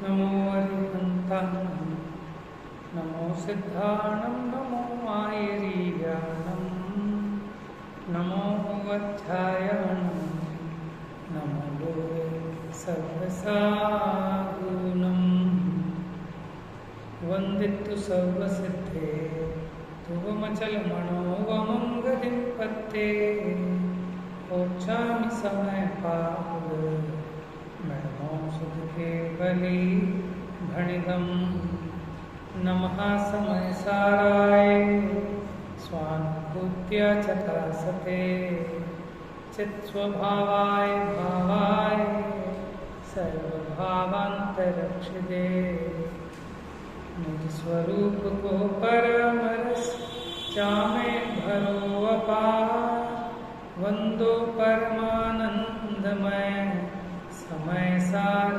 नमो अरिहन्तानं नमो सिद्धाणं नमो आयरीयाणं नमो अध्यायाणं नमो सर्वसागुणं वन्दितु सर्वसिद्धे ध्रुवमचलमणोवमं गतिं पत्ते ओच्छामि समयपाद मणो सुधके बलि भणिदं नमः समयसाराय स्वानुभूत्य चतासते चित्स्वभावाय भावाय सर्वभावान्तरक्षिदे निज स्वरूप को परमरस चामे भरो अपार वंदो परमानंदमय समय सार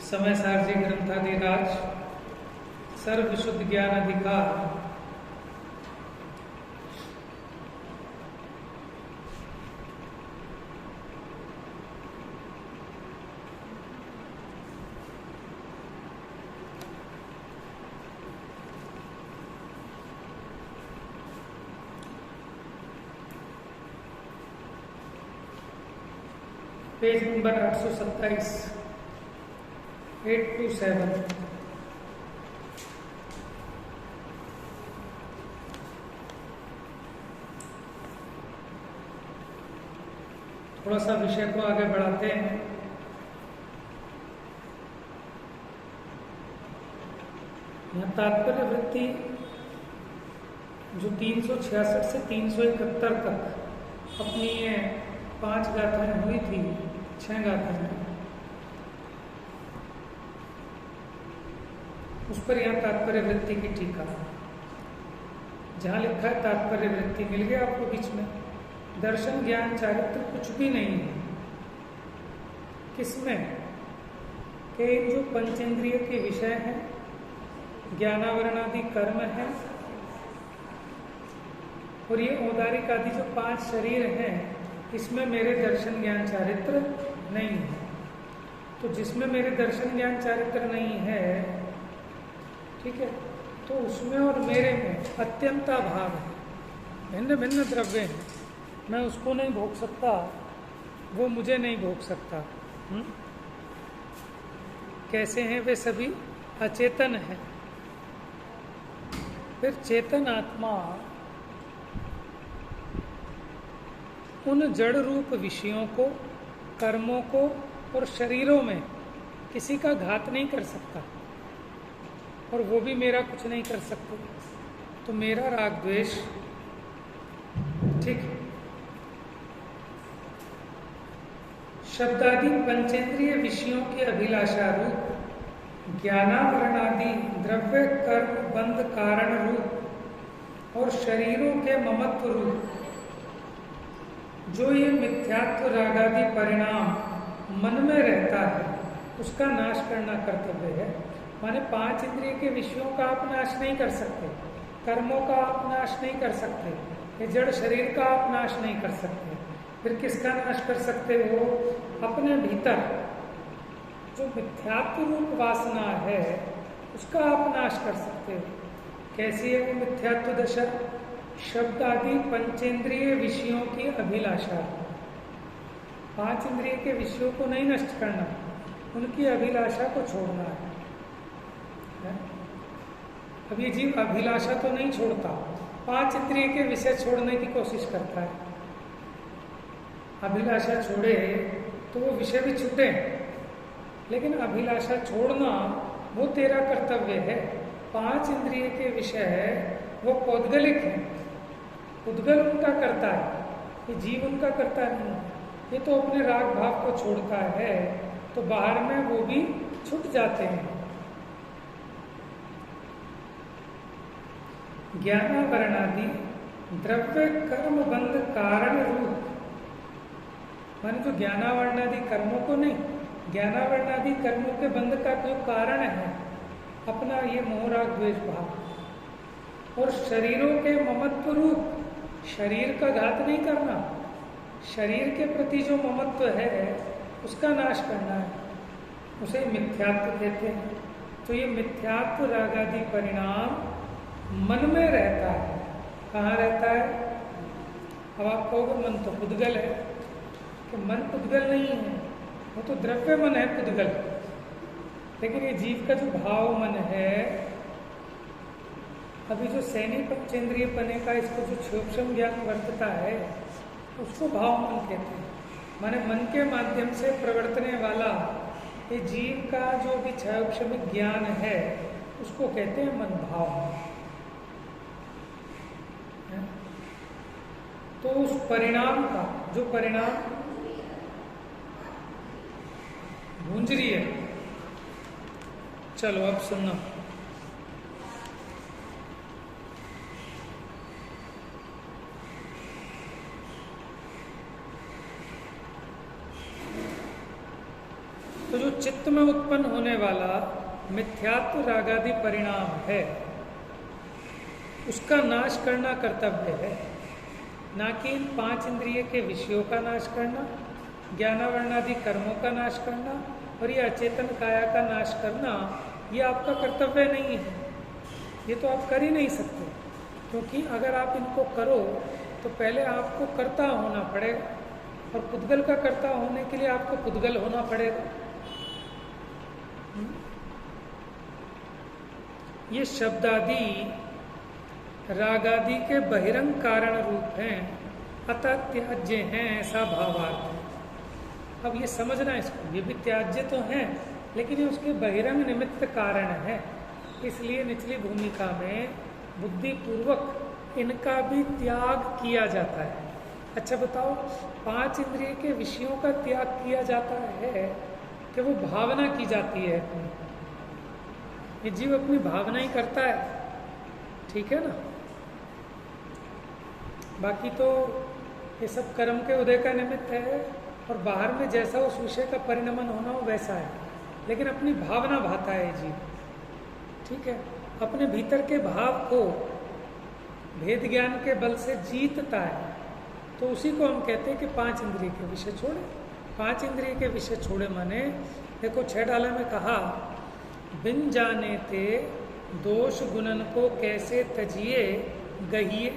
समय सार जी ग्रंथाधिराज सर्व शुद्ध ज्ञान अधिकार पेज नंबर 827 827 थोड़ा सा विषय को आगे बढ़ाते हैं। यहाँ तात्पर्य वृत्ति जो 366 से 371 तक अपनी ये 5 गाथाएं हुई थी, 6 गाथाएं, उस पर यहाँ तात्पर्य वृत्ति की टीका। जहां लिखा है तात्पर्य वृत्ति, मिल गया आपको बीच में। दर्शन ज्ञान चारित्र कुछ भी नहीं है। किसमें के जो पंचेंद्रिय के विषय हैं, ज्ञानावरणादि कर्म है, और ये औदारिक आदि जो 5 शरीर हैं, इसमें मेरे दर्शन ज्ञान चारित्र नहीं है। तो जिसमें मेरे दर्शन ज्ञान चारित्र नहीं है, ठीक है, तो उसमें और मेरे में अत्यंता भाव है। भिन्न भिन्न द्रव्य हैं, मैं उसको नहीं भोग सकता, वो मुझे नहीं भोग सकता। कैसे हैं वे? सभी अचेतन हैं। फिर चेतन आत्मा उन जड़ रूप विषयों को, कर्मों को और शरीरों में किसी का घात नहीं कर सकता, और वो भी मेरा कुछ नहीं कर सकते। तो मेरा राग द्वेष, ठीक है, शब्दादि पंचेंद्रिय विषयों की अभिलाषा रूप, ज्ञानावरणादि द्रव्य कर्म बंध कारण रूप और शरीरों के ममत्व रूप जो ये मिथ्यात्व रागादि परिणाम मन में रहता है, उसका नाश करना कर्तव्य है। माने 5 इंद्रिय के विषयों का आप नाश नहीं कर सकते, कर्मों का आप नाश नहीं कर सकते, ये जड़ शरीर का आप नाश नहीं कर सकते। फिर किसका नाश कर सकते हो? अपने भीतर जो मिथ्यात्व रूप वासना है, उसका आप नाश कर सकते हो। कैसी है वो मिथ्यात्व दशा? शब्द आदि पंचेंद्रिय विषयों की अभिलाषा। 5 इंद्रिय के विषयों को नहीं नष्ट करना, उनकी अभिलाषा को छोड़ना है। अब ये जीव अभिलाषा तो नहीं छोड़ता, 5 इंद्रिय के विषय छोड़ने की कोशिश करता है। अभिलाषा छोड़े तो वो विषय भी छूटे, लेकिन अभिलाषा छोड़ना वो तेरा कर्तव्य है। 5 इंद्रिय के विषय वो पौद्गलिक है, उद्गल उनका करता है, ये जीव उनका करता नहीं। ये तो अपने राग भाव को छोड़ता है, तो बाहर में वो भी छूट जाते हैं। ज्ञानावरणादि द्रव्य कर्म बंध कारण रूप, माने जो ज्ञानावरणादि कर्मों को नहीं, ज्ञानावरणादि कर्मों के बंध का जो कारण है अपना ये मोह राग द्वेष भाव, और शरीरों के ममत्व रूप शरीर का घात नहीं करना, शरीर के प्रति जो ममत्व है उसका नाश करना है, उसे मिथ्यात्व कहते हैं। तो ये मिथ्यात्व रागादि परिणाम मन में रहता है। कहाँ रहता है? अब आप कहोगे मन तो पुद्गल है, कि मन पुद्गल नहीं है, वो तो द्रव्य मन है पुद्गल। लेकिन ये जीव का जो भाव मन है, अभी जो सैनी पंचेंद्रिय पने का इसको जो क्षोभम ज्ञान वर्तता है उसको भाव मन कहते हैं। माने मन के माध्यम से प्रवर्तने वाला ये जीव का जो भी क्षयोक्षमिक ज्ञान है उसको कहते हैं मन भाव। तो उस परिणाम का जो परिणाम गूंज रही है, चलो अब सुनना। तो जो चित्त में उत्पन्न होने वाला मिथ्यात्व रागादि परिणाम है उसका नाश करना कर्तव्य है, ना कि इन 5 इंद्रिय के विषयों का नाश करना, ज्ञानावरणादि कर्मों का नाश करना और ये अचेतन काया का नाश करना। ये आपका कर्तव्य नहीं है, ये तो आप कर ही नहीं सकते, क्योंकि अगर आप इनको करो तो पहले आपको कर्ता होना पड़ेगा, और पुद्गल का कर्ता होने के लिए आपको पुद्गल होना पड़ेगा। ये शब्दादि रागादि के बहिरंग कारण रूप हैं, अतः त्याज्य हैं, ऐसा भावार्थ है। अब ये समझना इसको, ये भी त्याज्य तो हैं लेकिन ये उसके बहिरंग निमित्त कारण है, इसलिए निचली भूमिका में बुद्धिपूर्वक इनका भी त्याग किया जाता है। अच्छा बताओ, 5 इंद्रिय के विषयों का त्याग किया जाता है कि वो भावना की जाती है अपनी, ये जीव अपनी भावना ही करता है, ठीक है ना। बाकी तो ये सब कर्म के उदय का निमित्त है और बाहर में जैसा उस विषय का परिणमन होना हो वैसा है, लेकिन अपनी भावना भाता है जीव, ठीक है। अपने भीतर के भाव को भेद ज्ञान के बल से जीतता है, तो उसी को हम कहते हैं कि 5 इंद्रिय के विषय छोड़े। 5 इंद्रिय के विषय छोड़े माने देखो 6 डाला में कहा, बिन जाने ते दोष गुणन को कैसे तजिए गहिए,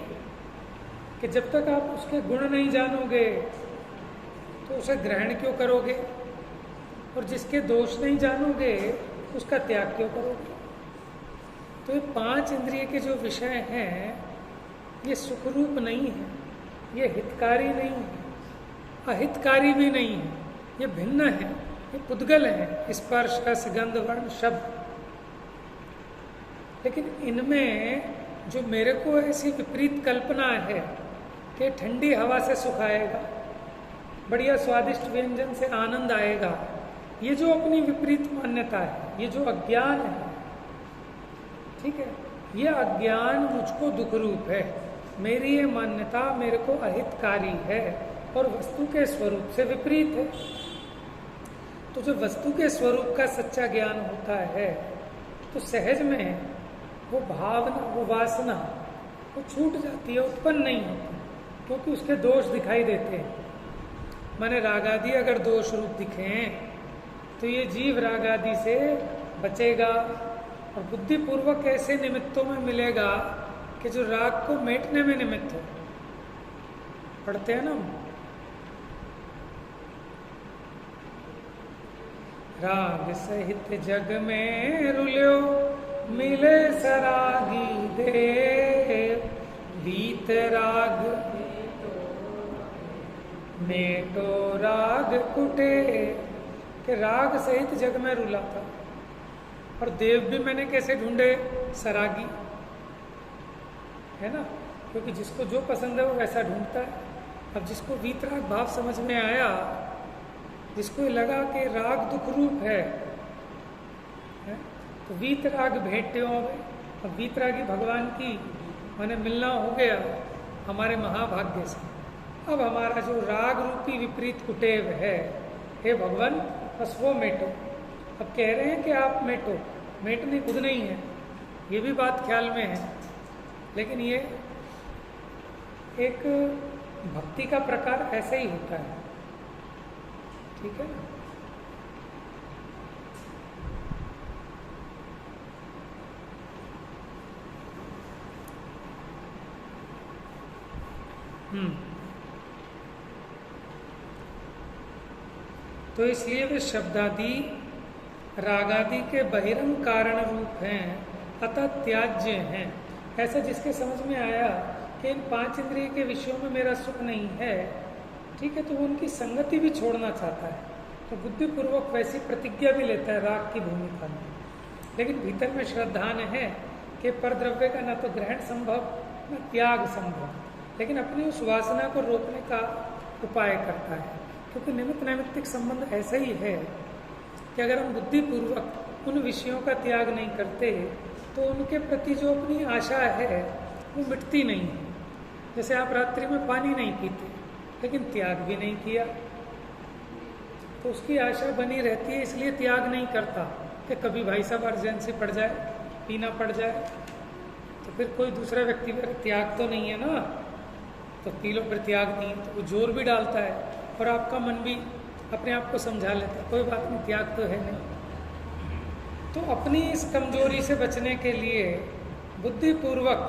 कि जब तक आप उसके गुण नहीं जानोगे तो उसे ग्रहण क्यों करोगे, और जिसके दोष नहीं जानोगे उसका त्याग क्यों करोगे। तो ये 5 इंद्रिय के जो विषय हैं ये सुखरूप नहीं है, ये हितकारी नहीं है, अहितकारी भी नहीं है, ये भिन्न है, ये पुद्गल है, स्पर्श रस गंध वर्ण शब्द। लेकिन इनमें जो मेरे को ऐसी विपरीत कल्पना है कि ठंडी हवा से सुख आएगा, बढ़िया स्वादिष्ट व्यंजन से आनंद आएगा, ये जो अपनी विपरीत मान्यता है, ये जो अज्ञान है, ठीक है, ये अज्ञान मुझको दुख रूप है। मेरी ये मान्यता मेरे को अहितकारी है और वस्तु के स्वरूप से विपरीत है। तो जो वस्तु के स्वरूप का सच्चा ज्ञान होता है तो सहज में वो भावना, वो वासना वो छूट जाती है, उत्पन्न नहीं होती, क्योंकि उसके दोष दिखाई देते हैं। माने रागादि अगर दोष रूप दिखें तो ये जीव रागादि से बचेगा और बुद्धिपूर्वक ऐसे निमित्तों में मिलेगा कि जो राग को मेटने में निमित्त हो। पढ़ते हैं ना, राग सहित जग में रुल्यो मिले सरागी दे, बीत राग मेटो राग कुटे, कि राग सहित जग में रुला था। और देव भी मैंने कैसे ढूंढे? सरागी, है ना, क्योंकि जिसको जो पसंद है वो वैसा ढूंढता है। अब जिसको वीतराग भाव समझ में आया, जिसको लगा कि राग दुख रूप है तो वीतराग भेंट्यों में, अब वीतरागी भगवान की माने मिलना हो गया हमारे महाभाग्य से। अब हमारा जो राग रूपी विपरीत कुटेव है, हे भगवान बस वो मेटो। अब कह रहे हैं कि आप मेटो, मेटने खुद नहीं है, ये भी बात ख्याल में है, लेकिन ये एक भक्ति का प्रकार ऐसा ही होता है, ठीक है ना। तो इसलिए वे शब्दादि रागादि के बहिरंग कारण रूप हैं, अतः त्याज्य हैं। ऐसा जिसके समझ में आया कि इन 5 इंद्रिय के विषयों में मेरा सुख नहीं है, ठीक है, तो वो उनकी संगति भी छोड़ना चाहता है, तो बुद्धिपूर्वक वैसी प्रतिज्ञा भी लेता है राग की भूमिका में। लेकिन भीतर में श्रद्धान है कि परद्रव्य का न तो ग्रहण संभव न त्याग संभव, लेकिन अपनी उस वासना को रोकने का उपाय करता है, क्योंकि निमित्त नैमित्तिक संबंध ऐसा ही है कि अगर हम बुद्धिपूर्वक उन विषयों का त्याग नहीं करते तो उनके प्रति जो अपनी आशा है वो मिटती नहीं है। जैसे आप रात्रि में पानी नहीं पीते लेकिन त्याग भी नहीं किया, तो उसकी आशा बनी रहती है, इसलिए त्याग नहीं करता कि कभी भाई साहब अर्जेंसी पड़ जाए, पीना पड़ जाए, तो फिर कोई दूसरा व्यक्ति अगर त्याग तो नहीं है ना, तो पी लो, फिर त्याग नहीं, तो वो जोर भी डालता है और आपका मन भी अपने आप को समझा लेता है कोई बात नहीं, त्याग तो है नहीं। तो अपनी इस कमजोरी से बचने के लिए बुद्धिपूर्वक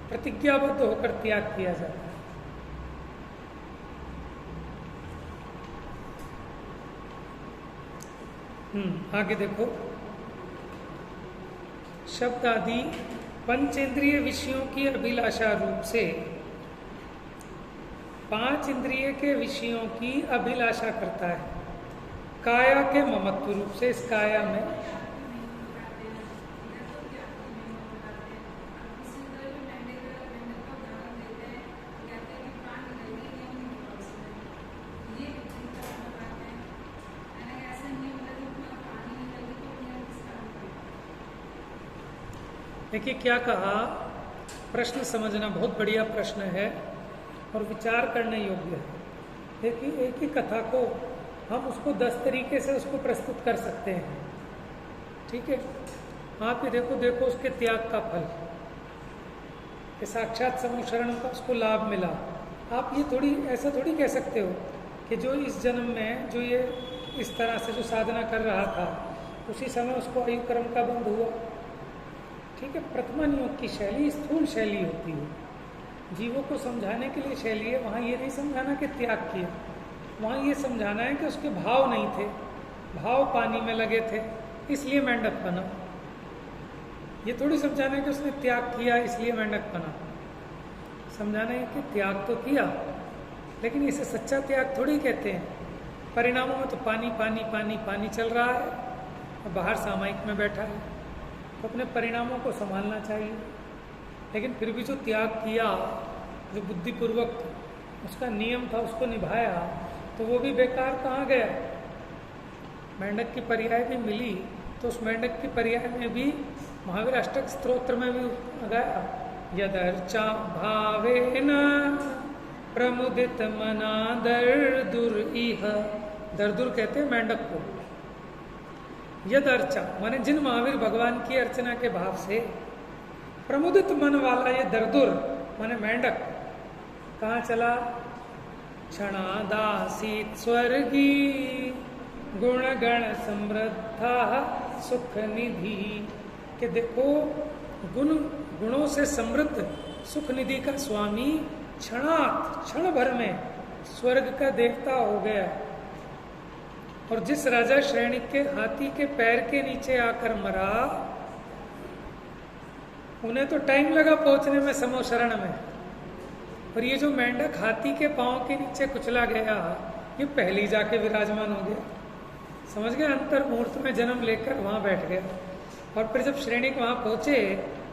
प्रतिज्ञाबद्ध होकर त्याग किया जाता है। आगे देखो, शब्द आदि पंचेंद्रिय विषयों की अभिलाषा रूप से 5 इंद्रिय के विषयों की अभिलाषा करता है, काया के ममत्व रूप से। इस काया में देखिए क्या कहा, प्रश्न समझना बहुत बढ़िया प्रश्न है और विचार करने योग्य है। देखिए एक ही कथा को हम उसको 10 तरीके से उसको प्रस्तुत कर सकते हैं, ठीक है। आप ही देखो उसके त्याग का फल कि साक्षात समूशरण का उसको लाभ मिला। आप ये थोड़ी ऐसा थोड़ी कह सकते हो कि जो इस जन्म में जो ये इस तरह से जो साधना कर रहा था उसी समय उसको आयु कर्म का बंध हुआ, ठीक है। प्रथमा योग की शैली स्थूल शैली होती है, जीवों को समझाने के लिए शैली है। वहाँ ये नहीं समझाना कि त्याग किया, वहाँ ये समझाना है कि उसके भाव नहीं थे, भाव पानी में लगे थे इसलिए मेंढक बना। ये थोड़ी समझाना है कि उसने त्याग किया इसलिए मेंढक बना। समझाना है कि त्याग तो किया, लेकिन इसे सच्चा त्याग थोड़ी कहते हैं। परिणामों में तो पानी पानी पानी पानी चल रहा है और बाहर सामायिक में बैठा है, तो अपने परिणामों को संभालना चाहिए। लेकिन फिर भी जो त्याग किया, जो बुद्धिपूर्वक उसका नियम था उसको निभाया, तो वो भी बेकार कहाँ गया। मेंढक की पर्याय भी मिली, तो उस मेंढक की पर्याय में भी महावीर अष्टक स्तोत्र में भी गाया, यदर्चा भावेन प्रमुदित मना दर्दुर इह। दर्दुर कहते हैं मेंढक को। यद अर्चा माने जिन महावीर भगवान की अर्चना के भाव से प्रमुदित मन वाला ये दर्दुर माने मेंढक कहाँ चला, क्षणादासीत स्वर्गी गुण गण समृद्धा सुख निधि। के देखो गुणों से समृद्ध सुख निधि का स्वामी क्षण भर में स्वर्ग का देवता हो गया। और जिस राजा श्रेणी के हाथी के पैर के नीचे आकर मरा, उन्हें तो टाइम लगा पहुंचने में समोशरण में, और ये जो मेंढक हाथी के पांव के नीचे कुचला गया, ये पहले ही जाके विराजमान हो गया। समझ गए, अंतर मुहूर्त में जन्म लेकर वहां बैठ गया। और फिर जब श्रेणिक वहां पहुंचे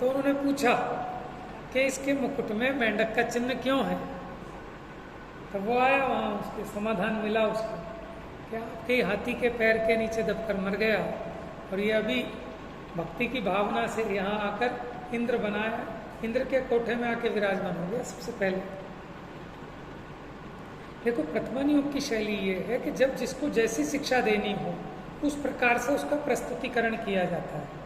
तो उन्होंने पूछा कि इसके मुकुट में मेंढक का चिन्ह क्यों है। तब वो आया, वहां उसके समाधान मिला उसको, क्या आपके हाथी के पैर के नीचे दबकर मर गया, और ये अभी भक्ति की भावना से यहाँ आकर इंद्र बनाया, इंद्र के कोठे में आके विराजमान हो गया सबसे पहले। देखो प्रथमन योग की शैली ये है कि जब जिसको जैसी शिक्षा देनी हो उस प्रकार से उसका प्रस्तुतिकरण किया जाता है।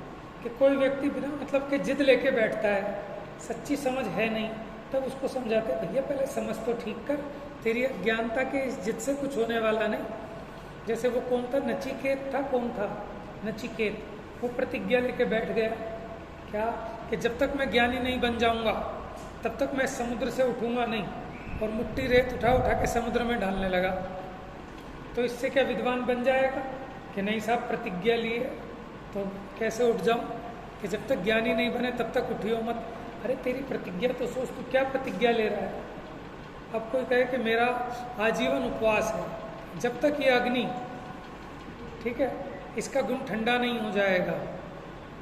कि कोई व्यक्ति बिना मतलब के जिद लेके बैठता है, सच्ची समझ है नहीं, तब उसको समझाते भैया पहले समझ तो ठीक कर, तेरी अज्ञानता के इस जिद से कुछ होने वाला नहीं। जैसे वो कौन था, नचिकेत था, कौन था नचिकेत, वो प्रतिज्ञा लेके बैठ गया क्या कि जब तक मैं ज्ञानी नहीं बन जाऊंगा तब तक मैं समुद्र से उठूंगा नहीं, और मिट्टी रेत उठा उठा के समुद्र में डालने लगा। तो इससे क्या विद्वान बन जाएगा कि नहीं साहब प्रतिज्ञा लिए तो कैसे उठ जाऊं, कि जब तक ज्ञानी नहीं बने तब तक उठियो मत। अरे तेरी प्रतिज्ञा तो सोच, तू क्या प्रतिज्ञा ले रहा है। अब कोई कहे कि मेरा आजीवन उपवास है, जब तक ये अग्नि, ठीक है, इसका गुण ठंडा नहीं हो जाएगा,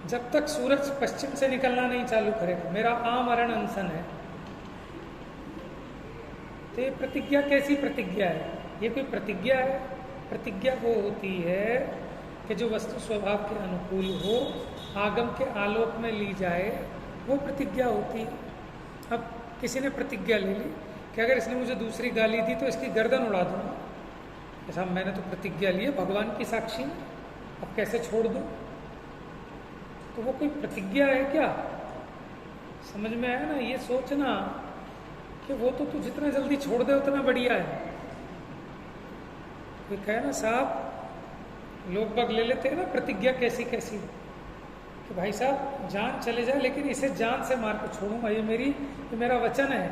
जब तक सूरज पश्चिम से निकलना नहीं चालू करेगा, मेरा आमरण अनशन है। तो ये प्रतिज्ञा कैसी प्रतिज्ञा है? ये कोई प्रतिज्ञा है? प्रतिज्ञा वो होती है कि जो वस्तु स्वभाव के अनुकूल हो, आगम के आलोक में ली जाए, वो प्रतिज्ञा होती है। अब किसी ने प्रतिज्ञा ले ली कि अगर इसने मुझे दूसरी गाली दी तो इसकी गर्दन उड़ा दूंगा, ऐसा मैंने तो प्रतिज्ञा ली है भगवान की साक्षी में, अब कैसे छोड़ दूं? तो वो कोई प्रतिज्ञा है क्या? समझ में आया ना? ये सोचना कि वो तो तू जितना जल्दी छोड़ दे उतना बढ़िया है। कोई कहे ना साहब, लोग बग ले लेते हैं ना प्रतिज्ञा कैसी कैसी, कि भाई साहब जान चले जाए लेकिन इसे जान से मार कर छोड़ूंगा, ये मेरा वचन है।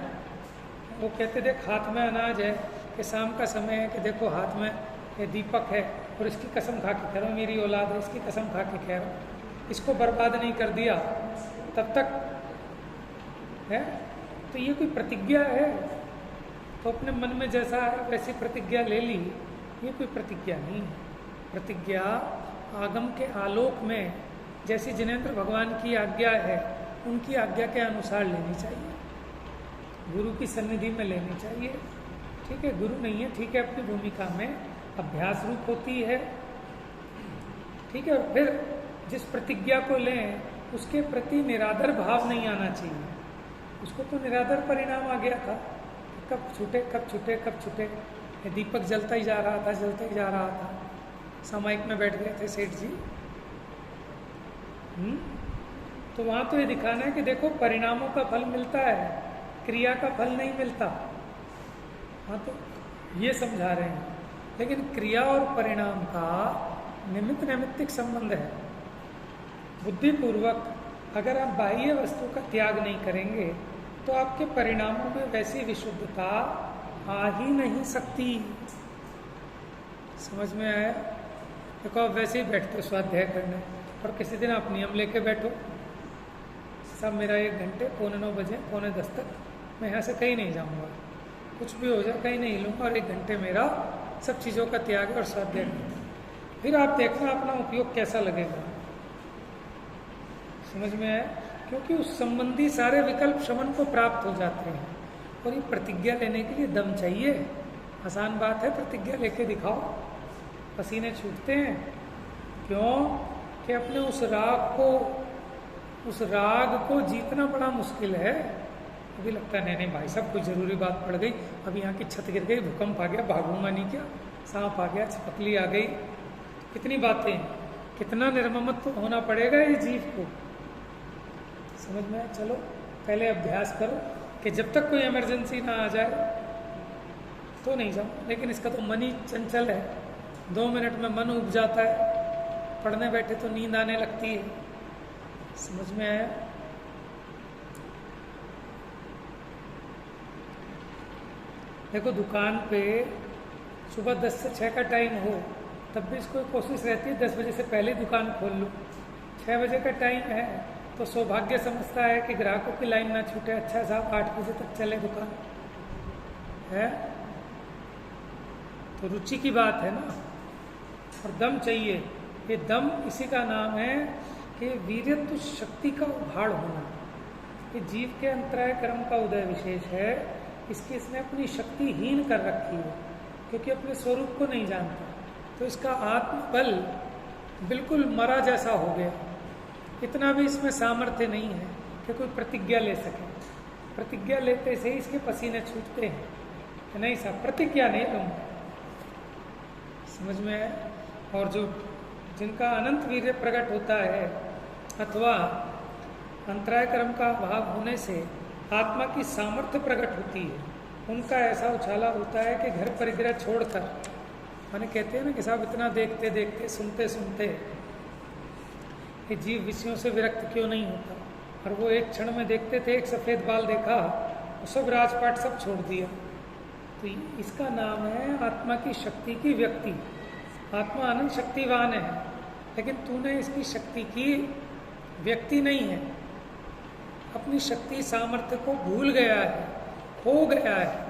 वो कहते देख हाथ में अनाज है, कि शाम का समय है, कि देखो हाथ में ये दीपक है और इसकी कसम खा के कह रहा हूँ, मेरी औलाद है, इसकी कसम खा के कह रहा हूँ, इसको बर्बाद नहीं कर दिया तब तक है। तो ये कोई प्रतिज्ञा है? तो अपने मन में जैसा है वैसी प्रतिज्ञा ले ली, ये कोई प्रतिज्ञा नहीं है। प्रतिज्ञा आगम के आलोक में, जैसी जिनेंद्र भगवान की आज्ञा है उनकी आज्ञा के अनुसार लेनी चाहिए, गुरु की सन्निधि में लेनी चाहिए। ठीक है, गुरु नहीं है, ठीक है, अपनी भूमिका में अभ्यास रूप होती है। ठीक है, और फिर जिस प्रतिज्ञा को लें उसके प्रति निरादर भाव नहीं आना चाहिए। उसको तो निरादर परिणाम आ गया था, कब छूटे कब छूटे कब छूटे, दीपक जलता ही जा रहा था, जलता ही जा रहा था। सामायिक में बैठ गए थे सेठ जी। तो वहां तो ये दिखाना है कि देखो परिणामों का फल मिलता है, क्रिया का फल नहीं मिलता। हाँ, तो ये समझा रहे हैं। लेकिन क्रिया और परिणाम का निमित्त नैमित्तिक संबंध है। बुद्धिपूर्वक अगर आप बाह्य वस्तु का त्याग नहीं करेंगे तो आपके परिणामों में वैसी विशुद्धता आ ही नहीं सकती। समझ में आया? देखो आप वैसे ही बैठते हो स्वाध्याय करने, और किसी दिन आप नियम लेके बैठो, सब मेरा 1 घंटे 9:45 बजे 9:45 तक मैं यहाँ से कहीं नहीं जाऊँगा, कुछ भी हो जाए कहीं नहीं हिलूँगा, और 1 घंटे मेरा सब चीज़ों का त्याग और स्वाध्याय। फिर आप देखना अपना उपयोग कैसा लगेगा। समझ में आया? क्योंकि उस संबंधी सारे विकल्प श्रवण को प्राप्त हो जाते हैं। और ये प्रतिज्ञा लेने के लिए दम चाहिए। आसान बात है, प्रतिज्ञा लेके दिखाओ, पसीने छूटते हैं। क्यों? कि अपने उस राग को जीतना बड़ा मुश्किल है। अभी लगता है नहीं भाई साहब कोई जरूरी बात पड़ गई, अभी यहाँ की छत गिर गई, भूकंप आ गया, भागूंगा नहीं क्या, सांप आ गया, छिपकली आ गई, कितनी बातें, कितना निर्ममत्व होना पड़ेगा इस जीव को। समझ में? चलो पहले अभ्यास करो कि जब तक कोई इमरजेंसी ना आ जाए तो नहीं जाओ। लेकिन इसका तो मन ही चंचल है, 2 मिनट में मन उब जाता है, पढ़ने बैठे तो नींद आने लगती है। समझ में आया? देखो दुकान पे सुबह 10 से 6 का टाइम हो, तब भी इसको कोशिश रहती है 10 बजे से पहले दुकान खोल लूँ। 6 बजे का टाइम है तो सौभाग्य समझता है कि ग्राहकों की लाइन ना छूटे, अच्छा साहब 8 बजे तक चले दुकान है। तो रुचि की बात है ना। और दम चाहिए, ये दम इसी का नाम है कि वीर्यत्व शक्ति का उभाड़ होना। ये जीव के अंतराय कर्म का उदय विशेष है, इसकी इसने अपनी शक्ति हीन कर रखी है क्योंकि अपने स्वरूप को नहीं जानता। तो इसका आत्मबल बिल्कुल मरा जैसा हो गया। इतना भी इसमें सामर्थ्य नहीं है कि कोई प्रतिज्ञा ले सके। प्रतिज्ञा लेते से ही इसके पसीने छूटते हैं। नहीं साहब प्रतिज्ञा नहीं लूँगा। समझ में है? और जो जिनका अनंत वीर्य प्रकट होता है अथवा अंतराय कर्म का अभाव होने से आत्मा की सामर्थ्य प्रकट होती है, उनका ऐसा उछाला होता है कि घर परिग्रह छोड़कर, माने कहते हैं ना कि साहब इतना देखते देखते सुनते सुनते कि जीव विषयों से विरक्त क्यों नहीं होता, और वो एक क्षण में देखते थे एक सफ़ेद बाल देखा और सब राजपाट सब छोड़ दिया। तो इसका नाम है आत्मा की शक्ति की व्यक्ति। आत्मा अनंत शक्तिवान है, लेकिन तूने इसकी शक्ति की व्यक्ति नहीं है, अपनी शक्ति सामर्थ्य को भूल गया है, खो गया है,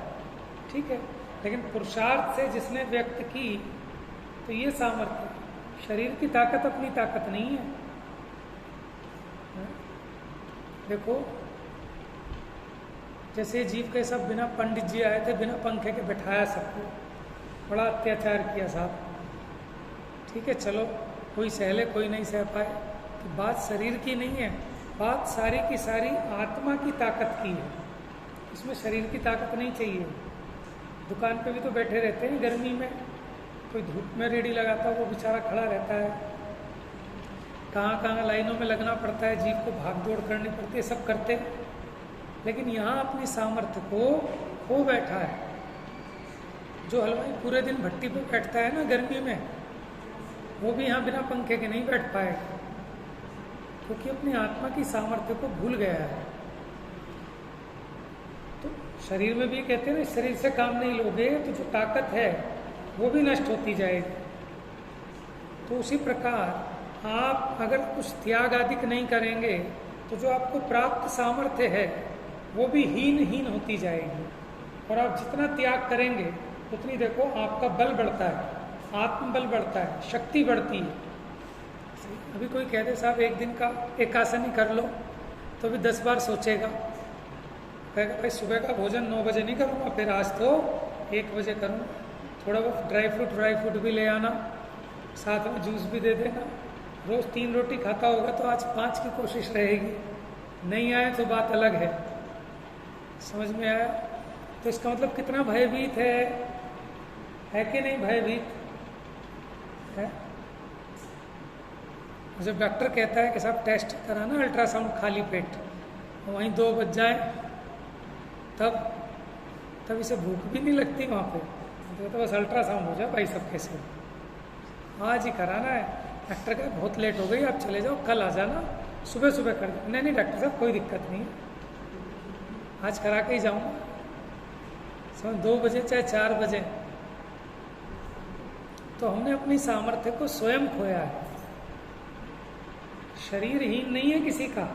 ठीक है। लेकिन पुरुषार्थ से जिसने व्यक्त की तो ये सामर्थ्य, शरीर की ताकत अपनी ताकत नहीं है। देखो जैसे जीव के सब बिना पंडित जी आए थे, बिना पंखे के बैठाया सबको, बड़ा अत्याचार किया साहब, ठीक है चलो कोई सहले कोई नहीं सह पाए, तो बात शरीर की नहीं है, बात सारी की सारी आत्मा की ताकत की है, इसमें शरीर की ताकत नहीं चाहिए। दुकान पे भी तो बैठे रहते हैं गर्मी में, कोई धूप में रेडी लगाता है वो बेचारा खड़ा रहता है, कहाँ कहाँ लाइनों में लगना पड़ता है, जीव को भाग दौड़ करनी पड़ती है, सब करते हैं, लेकिन यहाँ अपनी सामर्थ्य को खो बैठा है। जो हलवाई पूरे दिन भट्टी पे बैठता है ना गर्मी में, वो भी यहाँ बिना पंखे के नहीं बैठ पाएगा, क्योंकि अपनी आत्मा की सामर्थ्य को भूल गया है। तो शरीर में भी कहते हैं ना, शरीर से काम नहीं लोगे तो जो ताकत है वो भी नष्ट होती जाएगी। तो उसी प्रकार आप अगर कुछ त्याग आदि नहीं करेंगे तो जो आपको प्राप्त सामर्थ्य है वो भी हीन होती जाएगी, और आप जितना त्याग करेंगे उतनी देखो आपका बल बढ़ता है, आत्मबल बढ़ता है, शक्ति बढ़ती है। अभी कोई कह दे साहब एक दिन का एक आसन ही कर लो, तो भी 10 बार सोचेगा, कहेगा भाई सुबह का भोजन 9 बजे नहीं करूँगा, फिर आज तो 1 बजे करूँगा, थोड़ा बहुत ड्राई फ्रूट भी ले आना, साथ में जूस भी दे देना, रोज़ 3 रोटी खाता होगा तो आज 5 की कोशिश रहेगी, नहीं आए तो बात अलग है। समझ में आया? तो इसका मतलब कितना भयभीत है कि नहीं भयभीत है? जब डॉक्टर कहता है कि साहब टेस्ट कराना अल्ट्रासाउंड खाली पेट, वहीं 2 बज जाए तब इसे भूख भी नहीं लगती वहाँ पे, तो बस अल्ट्रासाउंड हो जाए भाई सब कैसे, आज ही कराना है। डॉक्टर का बहुत लेट हो गई, आप चले जाओ, कल आ जाना, सुबह सुबह कर दो। नहीं डॉक्टर साहब कोई दिक्कत नहीं, आज करा के ही जाऊँगा, समझ 2 बजे चाहे 4 बजे। तो हमने अपनी सामर्थ्य को स्वयं खोया है। शरीर हीन नहीं है किसी का,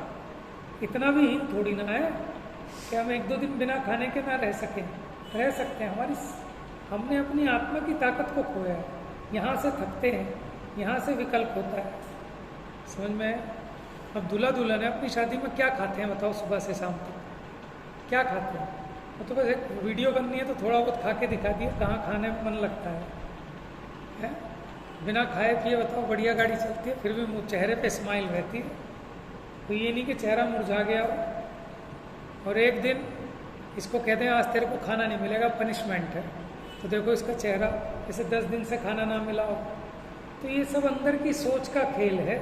इतना भी हीन थोड़ी ना है कि हम 1-2 दिन बिना खाने के ना रह सकें, रह सकते हैं। हमने अपनी आत्मा की ताकत को खोया है, यहाँ से थकते हैं, यहाँ से विकल्प होता है, समझ में? अब दूल्हा दुल्हन है, अपनी शादी में क्या खाते हैं बताओ, सुबह से शाम तक क्या खाते हैं? वो तो बस एक वीडियो बननी है तो थोड़ा बहुत खा के दिखा दिया, कहाँ खाने में मन लगता है? बिना खाए पिए बताओ, बढ़िया गाड़ी चलती है, फिर भी मुँह चेहरे पे स्माइल रहती है। तो ये नहीं कि चेहरा मुरझा गया हो और एक दिन इसको कहते हैं आज तेरे को खाना नहीं मिलेगा, पनिशमेंट है, तो देखो इसका चेहरा जैसे 10 दिन से खाना ना मिला हो। तो ये सब अंदर की सोच का खेल है?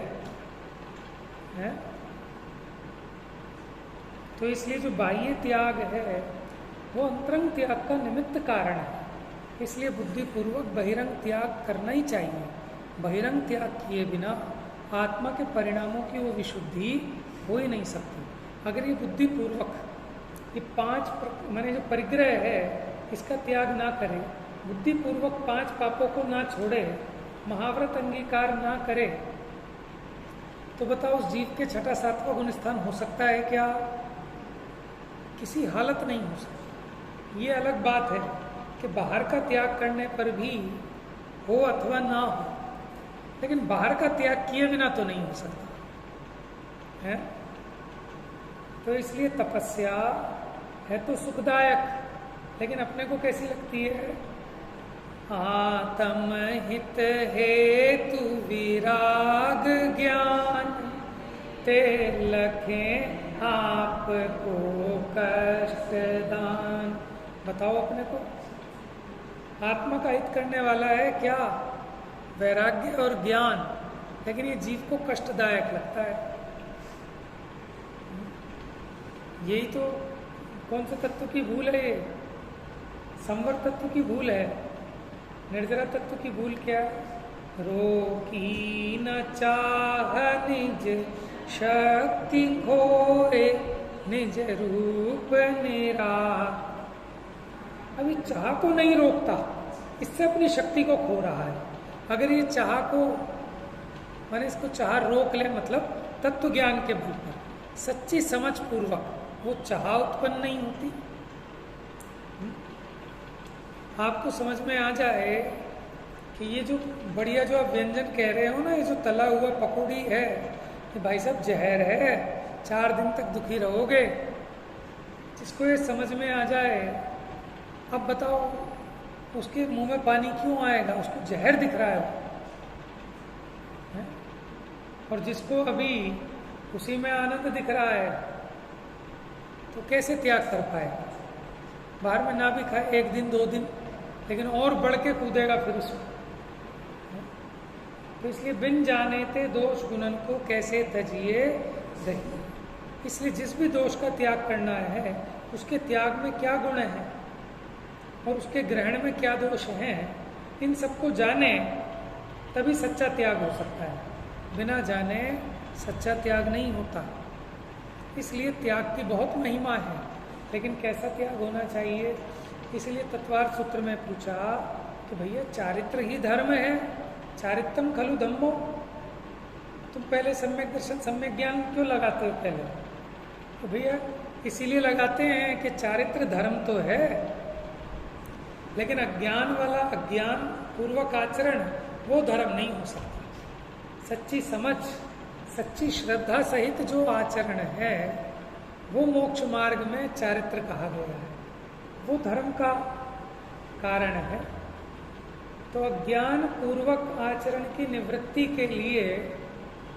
तो इसलिए जो बाह्य त्याग है वो अंतरंग त्याग का निमित्त कारण है, इसलिए बुद्धिपूर्वक बहिरंग त्याग करना ही चाहिए। बहिरंग त्याग किए बिना आत्मा के परिणामों की वो विशुद्धि हो ही नहीं सकती। अगर ये बुद्धिपूर्वक ये 5 माने जो परिग्रह है इसका त्याग ना करे, बुद्धिपूर्वक 5 पापों को ना छोड़े, महाव्रत अंगीकार ना करे, तो बताओ उस जीव के 6वां 7वां गुण स्थान हो सकता है क्या? किसी हालत नहीं हो सकती। ये अलग बात है कि बाहर का त्याग करने पर भी हो अथवा ना हो, लेकिन बाहर का त्याग किए बिना तो नहीं हो सकता है। तो इसलिए तपस्या है तो सुखदायक, लेकिन अपने को कैसी लगती है? आत्म हित हेतु विराग ज्ञान ते लखें आपको कष्ट दान। बताओ अपने को, आत्मा का हित करने वाला है क्या? वैराग्य और ज्ञान, लेकिन ये जीव को कष्टदायक लगता है। यही तो कौन से तत्व की भूल है ये? संवर तत्व की भूल है। निर्जरा तत्व की भूल क्या? रोकी न चाह निज शक्ति खोए, निज रूप निरा। अभी चाह को नहीं रोकता, इससे अपनी शक्ति को खो रहा है। अगर ये चाह को, माने इसको चाह रोक ले, मतलब तत्व ज्ञान के बल पर सच्ची समझ पूर्वक वो चाह उत्पन्न नहीं होती। आपको समझ में आ जाए कि ये जो बढ़िया जो आप व्यंजन कह रहे हो ना, ये जो तला हुआ पकौड़ी है, ये भाई साहब जहर है, 4 दिन तक दुखी रहोगे। जिसको ये समझ में आ जाए, अब बताओ उसके मुंह में पानी क्यों आएगा? उसको जहर दिख रहा है। और जिसको अभी उसी में आनंद दिख रहा है, तो कैसे त्याग कर पाएगा? बाहर में ना भी खाए 1 दिन 2 दिन, लेकिन और बढ़ के कूदेगा फिर उसमें। तो इसलिए बिन जाने ते दोष गुणन को कैसे तजिए दही। इसलिए जिस भी दोष का त्याग करना है, उसके त्याग में क्या गुण है और उसके ग्रहण में क्या दोष हैं, इन सबको जाने तभी सच्चा त्याग हो सकता है। बिना जाने सच्चा त्याग नहीं होता। इसलिए त्याग की बहुत महिमा है, लेकिन कैसा त्याग होना चाहिए? इसलिए तत्वार्थ सूत्र में पूछा कि भैया चारित्र ही धर्म है, चारित्रम खलु धम्मो। तुम पहले सम्यक दर्शन सम्यक ज्ञान क्यों लगाते हो? पहले तो भैया इसीलिए लगाते हैं कि चारित्र धर्म तो है, लेकिन अज्ञान वाला अज्ञान पूर्वक आचरण वो धर्म नहीं हो सकता। सच्ची समझ, सच्ची श्रद्धा सहित जो आचरण है, वो मोक्ष मार्ग में चारित्र कहा गया है, वो धर्म का कारण है। तो अज्ञान पूर्वक आचरण की निवृत्ति के लिए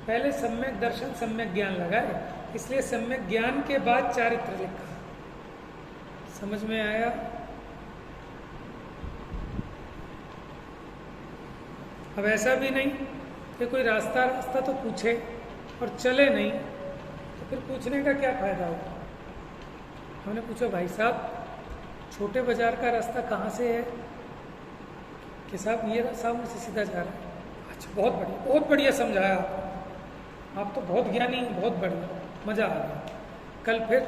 पहले सम्यक दर्शन सम्यक ज्ञान लगाए, इसलिए सम्यक ज्ञान के बाद चारित्र लिखा। समझ में आया? अब ऐसा भी नहीं कि कोई रास्ता तो पूछे और चले नहीं, तो फिर पूछने का क्या फायदा होगा? हमने पूछा, भाई साहब छोटे बाजार का रास्ता कहाँ से है? कि साहब ये सामने से सीधा जा रहा है। अच्छा, बहुत बढ़िया समझाया आपको, आप तो बहुत ज्ञानी, बहुत बढ़िया, मजा आ गया। कल फिर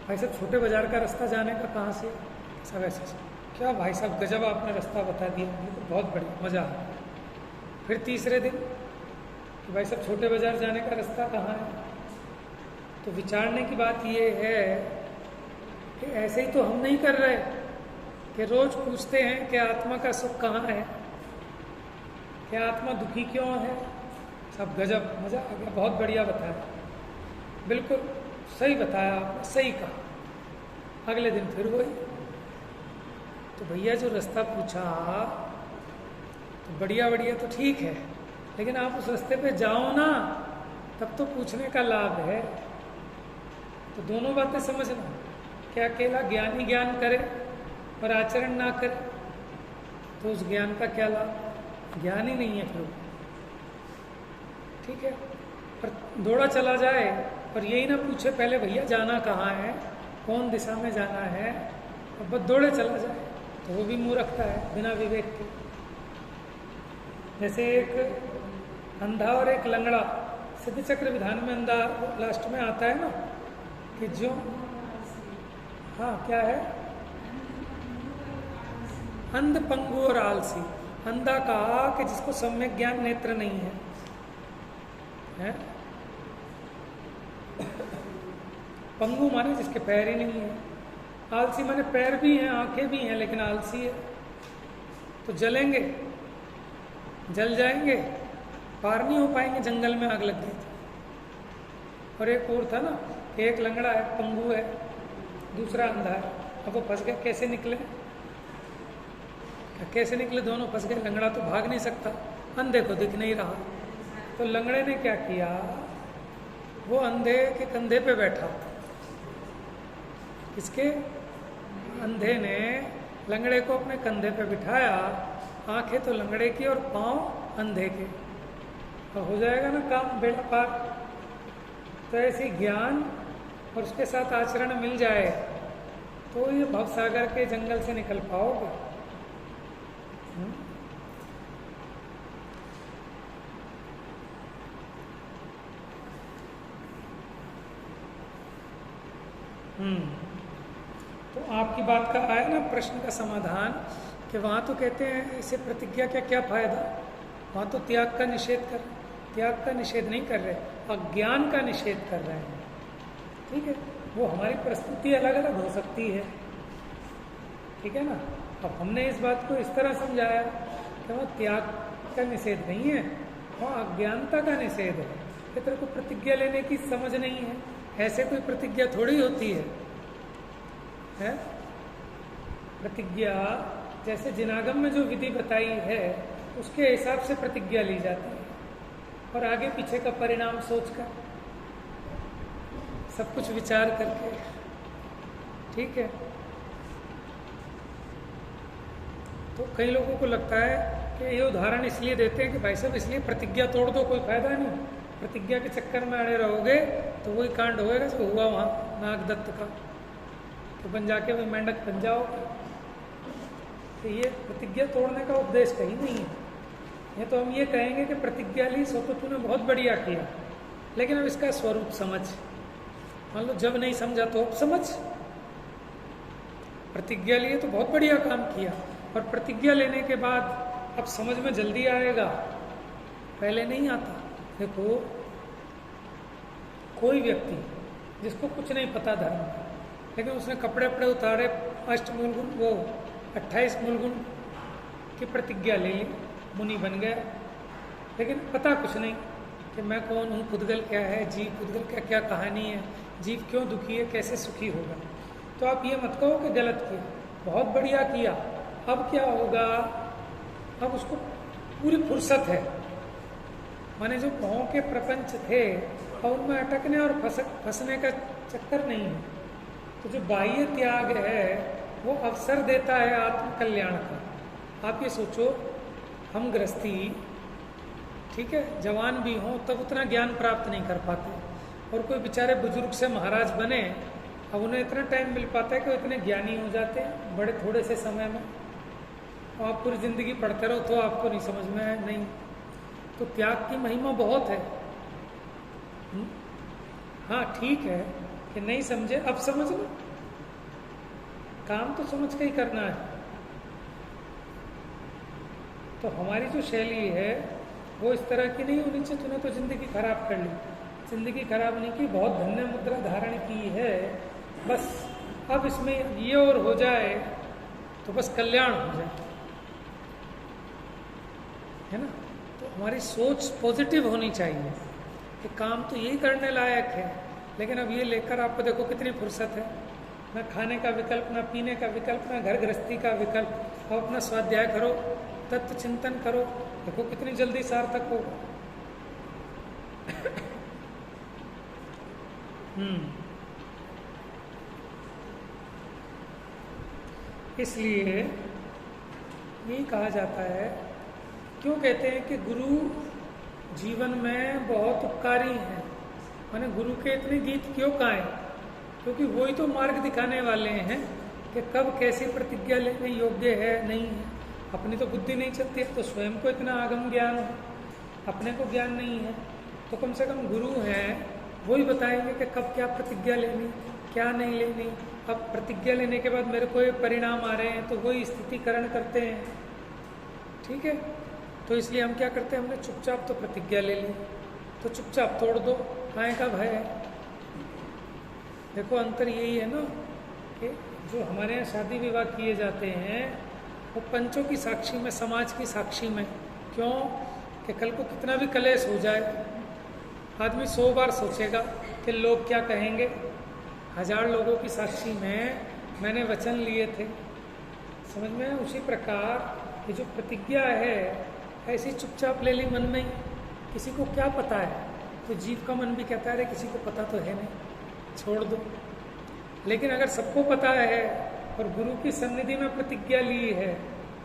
भाई साहब छोटे बाजार का रास्ता जाने का कहाँ से? सब ऐसा। क्या भाई साहब गजब आपने रास्ता बता दिया, मुझे तो बहुत बढ़िया, मजा आ गया। फिर तीसरे दिन कि भाई साहब छोटे बाजार जाने का रास्ता कहाँ है? तो विचारने की बात ये है कि ऐसे ही तो हम नहीं कर रहे कि रोज पूछते हैं कि आत्मा का सुख कहाँ है, क्या आत्मा दुखी क्यों है? सब गजब, मजा आ गया, बहुत बढ़िया बताया, बिल्कुल सही बताया आपने, सही कहा। अगले दिन फिर वही। तो भैया जो रास्ता पूछा तो बढ़िया तो ठीक है, लेकिन आप उस रास्ते पे जाओ ना, तब तो पूछने का लाभ है। तो दोनों बातें समझना, क्या अकेला ज्ञानी ज्ञान करे और आचरण ना करे तो उस ज्ञान का क्या लाभ? ज्ञान ही नहीं है फिर, ठीक है। पर दौड़ा चला जाए और यही ना पूछे पहले भैया जाना कहाँ है, कौन दिशा में जाना है, और बस दौड़े चला जाए, तो वो भी मूर्खता है, बिना विवेक के। जैसे एक अंधा और एक लंगड़ा, सिद्ध चक्र विधान में अंधा लास्ट में आता है ना, कि जो, हाँ क्या है, अंध पंगु और आलसी। अंधा कहा कि जिसको सम्यक ज्ञान नेत्र नहीं है? पंगु माने जिसके पैर ही नहीं है, आलसी माने पैर भी हैं आंखें भी हैं लेकिन आलसी है। तो जलेंगे, जल जाएंगे, पार नहीं हो पाएंगे, जंगल में आग लग गई थी। और एक और था ना कि एक लंगड़ा है, पंगु है, दूसरा अंधा है, अब वो फंस गए, कैसे निकले? कैसे निकले? दोनों फंस गए। लंगड़ा तो भाग नहीं सकता, अंधे को दिख नहीं रहा, तो लंगड़े ने क्या किया, वो अंधे के कंधे पे बैठा। किसके? अंधे ने लंगड़े को अपने कंधे पे बिठाया, आंखें तो लंगड़े की और पांव अंधे के, तो हो जाएगा ना काम, बेड़ा पार। तो ऐसी ज्ञान और उसके साथ आचरण मिल जाए तो ये भवसागर के जंगल से निकल पाओगे। तो आपकी बात का आया ना प्रश्न का समाधान कि वहाँ तो कहते हैं इसे प्रतिज्ञा का क्या फायदा, वहाँ तो त्याग का निषेध नहीं कर रहे, अज्ञान का निषेध कर रहे हैं। ठीक है, वो हमारी परिस्थिति अलग अलग हो सकती है, ठीक है ना। अब हमने इस बात को इस तरह समझाया कि वहाँ त्याग का निषेध नहीं है, वहाँ अज्ञानता का निषेध है कि तेरे को प्रतिज्ञा लेने की समझ नहीं है। ऐसे कोई प्रतिज्ञा थोड़ी होती है? प्रतिज्ञा जैसे जिनागम में जो विधि बताई है उसके हिसाब से प्रतिज्ञा ली जाती है और आगे पीछे का परिणाम सोचकर, सब कुछ विचार करके। ठीक है, तो कई लोगों को लगता है कि ये उदाहरण इसलिए देते हैं कि भाई साहब इसलिए प्रतिज्ञा तोड़ दो, कोई फायदा नहीं, प्रतिज्ञा के चक्कर में अड़े रहोगे तो वही कांड होएगा जो हुआ वहाँ नागदत्त का, तो बन जाके वही मेंढक बन जाओ। तो ये प्रतिज्ञा तोड़ने का उपदेश कहीं नहीं है। ये तो हम ये कहेंगे कि प्रतिज्ञा ली सो तो तूने बहुत बढ़िया किया, लेकिन अब इसका स्वरूप समझ। मान लो जब नहीं समझा तो अब समझ। प्रतिज्ञा लिए तो बहुत बढ़िया काम किया, और प्रतिज्ञा लेने के बाद अब समझ में जल्दी आएगा, पहले नहीं आता। देखो, कोई व्यक्ति जिसको कुछ नहीं पता धर्म का, लेकिन उसने कपड़े वपड़े उतारे, 28 मूलगुण की प्रतिज्ञा ले ली, मुनि बन गया, लेकिन पता कुछ नहीं कि मैं कौन हूँ, पुद्गल क्या है, जीव पुद्गल क्या क्या कहानी है, जीव क्यों दुखी है, कैसे सुखी होगा। तो आप ये मत कहो कि गलत किया, बहुत बढ़िया किया। अब क्या होगा, अब उसको पूरी फुर्सत है, माने जो गाँव के प्रपंच थे और उनमें अटकने और फंसने का चक्कर नहीं है। तो जो बाह्य त्याग है वो अवसर देता है आत्म कल्याण का। आप ये सोचो, हम गृहस्थी, ठीक है, जवान भी हों तब उतना ज्ञान प्राप्त नहीं कर पाते, और कोई बेचारे बुजुर्ग से महाराज बने, अब उन्हें इतना टाइम मिल पाता है कि वो इतने ज्ञानी हो जाते हैं बड़े थोड़े से समय में। आप पूरी जिंदगी पढ़ते रहो तो आपको नहीं समझ में आए, नहीं। तो त्याग की महिमा बहुत है। हाँ ठीक है कि नहीं समझे, अब समझ लो, काम तो समझ के ही करना है। तो हमारी जो शैली है वो इस तरह की नहीं होनी चाहिए। तूने तो जिंदगी खराब कर ली, जिंदगी खराब नहीं की, बहुत धन्य मुद्रा धारण की है, बस अब इसमें ये और हो जाए तो बस कल्याण हो जाए, है ना। तो हमारी सोच पॉजिटिव होनी चाहिए कि काम तो यही करने लायक है, लेकिन अब ये लेकर आपको देखो कितनी फुर्सत है, ना खाने का विकल्प, ना पीने का विकल्प, ना घर गृहस्थी का विकल्प। अब अपना स्वाध्याय करो, तत्व चिंतन करो, देखो कितनी जल्दी सार्थक होगा। इसलिए यही कहा जाता है, क्यों कहते हैं कि गुरु जीवन में बहुत उपकारी हैं, माने गुरु के इतने गीत क्यों गाएं, क्योंकि वही तो मार्ग दिखाने वाले हैं कि कब कैसी प्रतिज्ञा लेने योग्य है, नहीं है। अपनी तो बुद्धि नहीं चलती है, तो स्वयं को इतना आगम ज्ञान है, अपने को ज्ञान नहीं है, तो कम से कम गुरु हैं, वही बताएंगे कि कब क्या प्रतिज्ञा लेनी, क्या नहीं लेनी। अब प्रतिज्ञा लेने के बाद मेरे को ये परिणाम आ रहे हैं, तो वही स्थितिकरण करते हैं, ठीक है। तो इसलिए हम क्या करते हैं, हमने चुपचाप तो प्रतिज्ञा ले ली, तो चुपचाप तोड़ दो, काय का भय है। देखो अंतर यही है ना कि जो हमारे यहाँ शादी विवाह किए जाते हैं वो पंचों की साक्षी में, समाज की साक्षी में। क्यों कि कल को कितना भी कलेश हो जाए, आदमी 100 बार सोचेगा कि लोग क्या कहेंगे। 1000 लोगों की साक्षी में मैंने वचन लिए थे, समझ में। उसी प्रकार ये जो प्रतिज्ञा है ऐसी चुपचाप ले ली मन में ही, किसी को क्या पता है। तो जीव का मन भी कहता है किसी को पता तो है नहीं, छोड़ दो। लेकिन अगर सबको पता है और गुरु की सन्निधि में प्रतिज्ञा ली है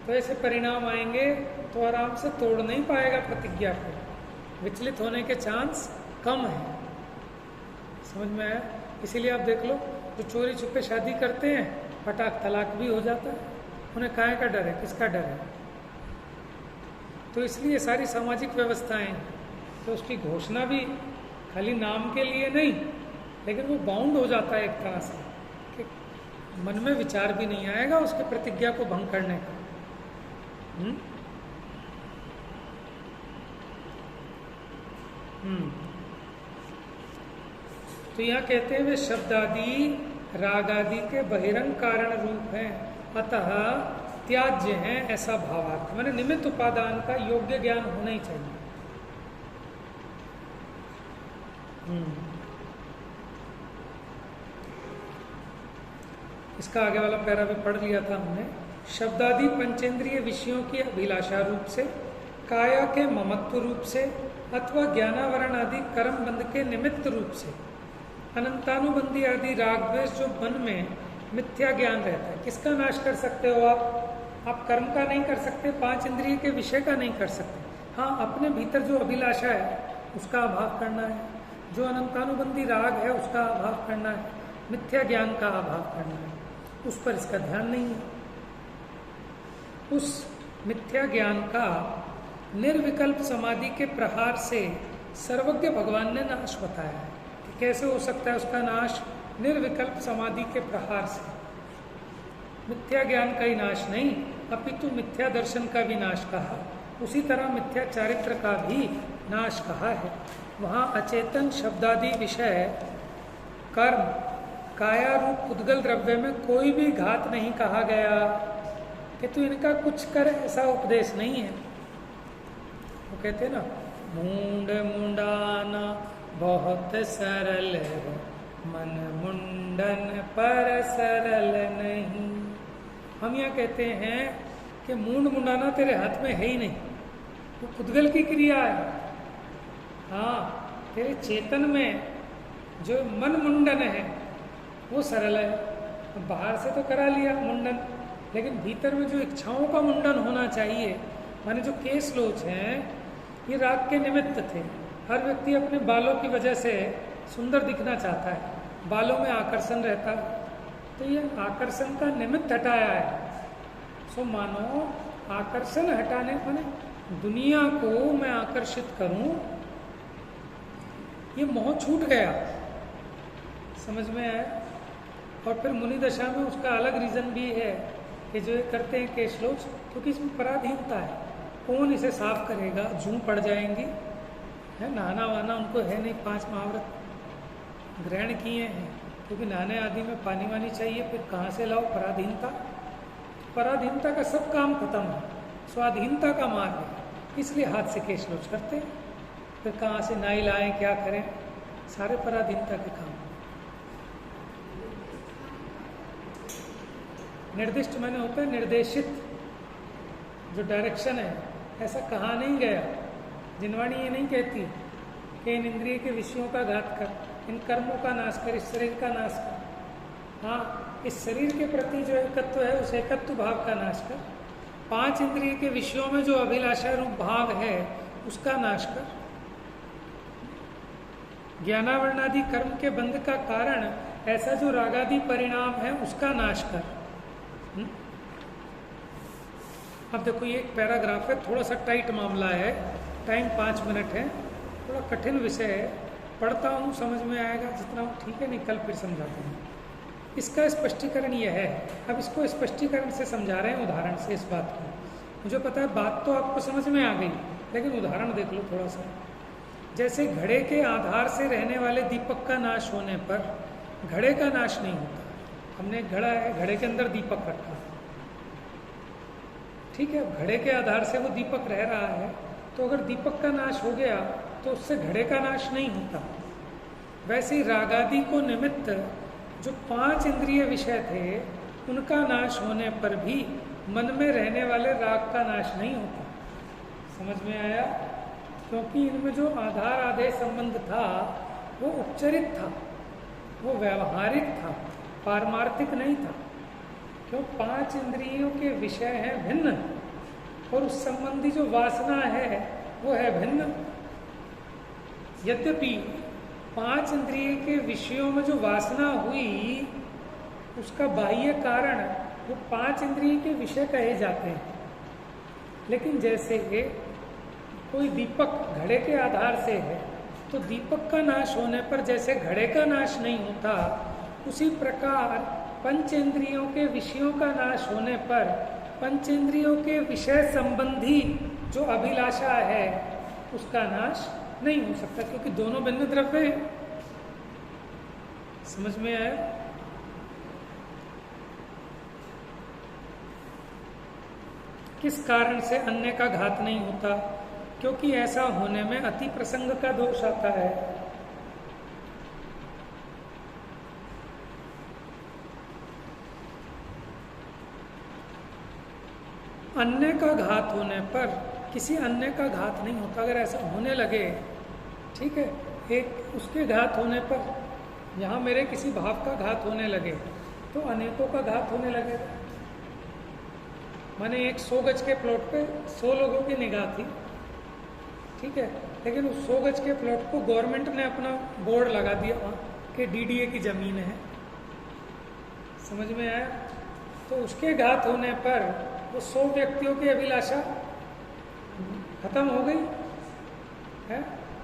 तो ऐसे परिणाम आएंगे, तो आराम से तोड़ नहीं पाएगा प्रतिज्ञा को, विचलित होने के चांस कम है, समझ में आया। इसीलिए आप देख लो, जो चोरी छुपे शादी करते हैं फटाक तलाक भी हो जाता है। उन्हें काहे का डर है, किसका डर है? तो इसलिए सारी सामाजिक व्यवस्थाएं, तो उसकी घोषणा भी खाली नाम के लिए नहीं, लेकिन वो बाउंड हो जाता है एक तरह से कि मन में विचार भी नहीं आएगा उसके प्रतिज्ञा को भंग करने का। तो यहाँ कहते हैं वे शब्द आदि राग आदि के बहिरंग कारण रूप हैं, अतः त्याज्य हैं, ऐसा भावार्थ। मैंने निमित्त उपादान का योग्य ज्ञान होना ही चाहिए। इसका आगे वाला पैरा भी पढ़ लिया था हमने। शब्दादि पंचेंद्रिय विषयों की अभिलाषा रूप से, काया के ममत्व रूप से, अथवा ज्ञानावरण आदि कर्म बंध के निमित्त रूप से, अनंतानुबंधी आदि राग द्वेष जो मन में मिथ्या ज्ञान रहता है, किसका नाश कर सकते हो आप कर्म का नहीं कर सकते, पांच इंद्रिय के विषय का नहीं कर सकते। हाँ, अपने भीतर जो अभिलाषा है उसका अभाव करना है, जो अनंतानुबंधी राग है उसका अभाव करना है, मिथ्या ज्ञान का अभाव करना है, उस पर इसका ध्यान नहीं है। उस मिथ्या ज्ञान का निर्विकल्प समाधि के प्रहार से सर्वज्ञ भगवान ने नाश बताया है कि कैसे हो सकता है उसका नाश, निर्विकल्प समाधि के प्रहार से। मिथ्या ज्ञान का ही नाश नहीं, अपितु मिथ्या दर्शन का भी नाश कहा, उसी तरह मिथ्या चारित्र का भी नाश कहा है। वहाँ अचेतन शब्दादि विषय कर्म काया रूप उद्गल द्रव्य में कोई भी घात नहीं कहा गया कि तू इनका कुछ कर, ऐसा उपदेश नहीं है। वो कहते हैं ना, मूंड मुंडाना बहुत सरल है, मन मुंडन पर सरल नहीं। हम यहाँ कहते हैं कि मूंड मुंडाना तेरे हाथ में है ही नहीं, वो उद्गल की क्रिया है। हाँ, तेरे चेतन में जो मन मुंडन है वो सरल है। बाहर से तो करा लिया मुंडन, लेकिन भीतर में जो इच्छाओं का मुंडन होना चाहिए, माने जो केस लोच हैं, ये राग के निमित्त थे। हर व्यक्ति अपने बालों की वजह से सुंदर दिखना चाहता है, बालों में आकर्षण रहता है, तो ये आकर्षण का निमित्त हटाया है। सो मानो आकर्षण हटाने माने दुनिया को मैं आकर्षित करूं, ये मोह छूट गया, समझ में आया। और फिर मुनि दशा में उसका अलग रीजन भी है कि जो ये करते हैं केशलोच, क्योंकि इसमें पराधीनता है। कौन इसे साफ करेगा, जूं पड़ जाएंगी, है नहाना वाना उनको है नहीं, 5 महाव्रत ग्रहण किए हैं, क्योंकि नहाने आदि में पानी वानी चाहिए, फिर कहाँ से लाओ, पराधीनता। पराधीनता का सब काम खत्म है, स्वाधीनता का मार्ग है, इसलिए हाथ से केशलोच करते हैं। फिर कहाँ से नाई लाएं, क्या करें, सारे पराधीनता के काम। निर्दिष्ट मैंने होता है निर्देशित, जो डायरेक्शन है, ऐसा कहा नहीं गया। जिनवाणी ये नहीं कहती कि इन इंद्रिय के विषयों का घात कर, इन कर्मों का नाश कर, इस शरीर का नाश कर। हाँ, इस शरीर के प्रति जो एकत्व है उस एकत्व भाव का नाश कर, 5 इंद्रिय के विषयों में जो अभिलाषा रूप भाव है उसका नाश कर, ज्ञानावरणादि कर्म के बंध का कारण ऐसा जो रागादि परिणाम है उसका नाश कर। अब देखो ये एक पैराग्राफ है, थोड़ा सा टाइट मामला है, टाइम 5 मिनट है, थोड़ा कठिन विषय है, पढ़ता हूँ समझ में आएगा जितना हूँ, ठीक है, नहीं कल फिर समझाते हैं। इसका स्पष्टीकरण यह है, अब इसको स्पष्टीकरण से समझा रहे हैं, उदाहरण से इस बात को। मुझे पता है बात तो आपको समझ में आ गई, लेकिन उदाहरण देख लो थोड़ा सा। जैसे घड़े के आधार से रहने वाले दीपक का नाश होने पर घड़े का नाश नहीं होता। हमने एक घड़ा है, घड़े के अंदर दीपक रखा, ठीक है, घड़े के आधार से वो दीपक रह रहा है, तो अगर दीपक का नाश हो गया तो उससे घड़े का नाश नहीं होता। वैसे ही रागादि को निमित्त जो 5 इंद्रिय विषय थे उनका नाश होने पर भी मन में रहने वाले राग का नाश नहीं होता। समझ में आया? क्योंकि इनमें जो आधार आदेश संबंध था वो उपचरित था, वो व्यवहारिक था, पारमार्थिक नहीं था। क्यों? 5 इंद्रियों के विषय हैं भिन्न और उस संबंधी जो वासना है वो है भिन्न। यद्यपि पांच इंद्रिय के विषयों में जो वासना हुई उसका बाह्य कारण वो पांच इंद्रिय के विषय कहे जाते हैं। लेकिन जैसे कोई दीपक घड़े के आधार से है तो दीपक का नाश होने पर जैसे घड़े का नाश नहीं होता, उसी प्रकार पंचेंद्रियों के विषयों का नाश होने पर पंचेंद्रियों के विषय संबंधी जो अभिलाषा है उसका नाश नहीं हो सकता, क्योंकि दोनों भिन्न द्रव्य हैं। समझ में आया? किस कारण से अन्य का घात नहीं होता? क्योंकि ऐसा होने में अति प्रसंग का दोष आता है। अन्य का घात होने पर किसी अन्य का घात नहीं होता। अगर ऐसा होने लगे, ठीक है, एक उसके घात होने पर यहाँ मेरे किसी भाव का घात होने लगे तो अनेकों का घात होने लगेगा। मैंने एक 100 गज के प्लॉट पे 100 लोगों की निगाह थी, ठीक है, लेकिन उस 100 गज के प्लॉट को गवर्नमेंट ने अपना बोर्ड लगा दिया कि डीडीए की जमीन है। समझ में आया? तो उसके घात होने पर वो 100 व्यक्तियों की अभिलाषा खत्म हो गई है।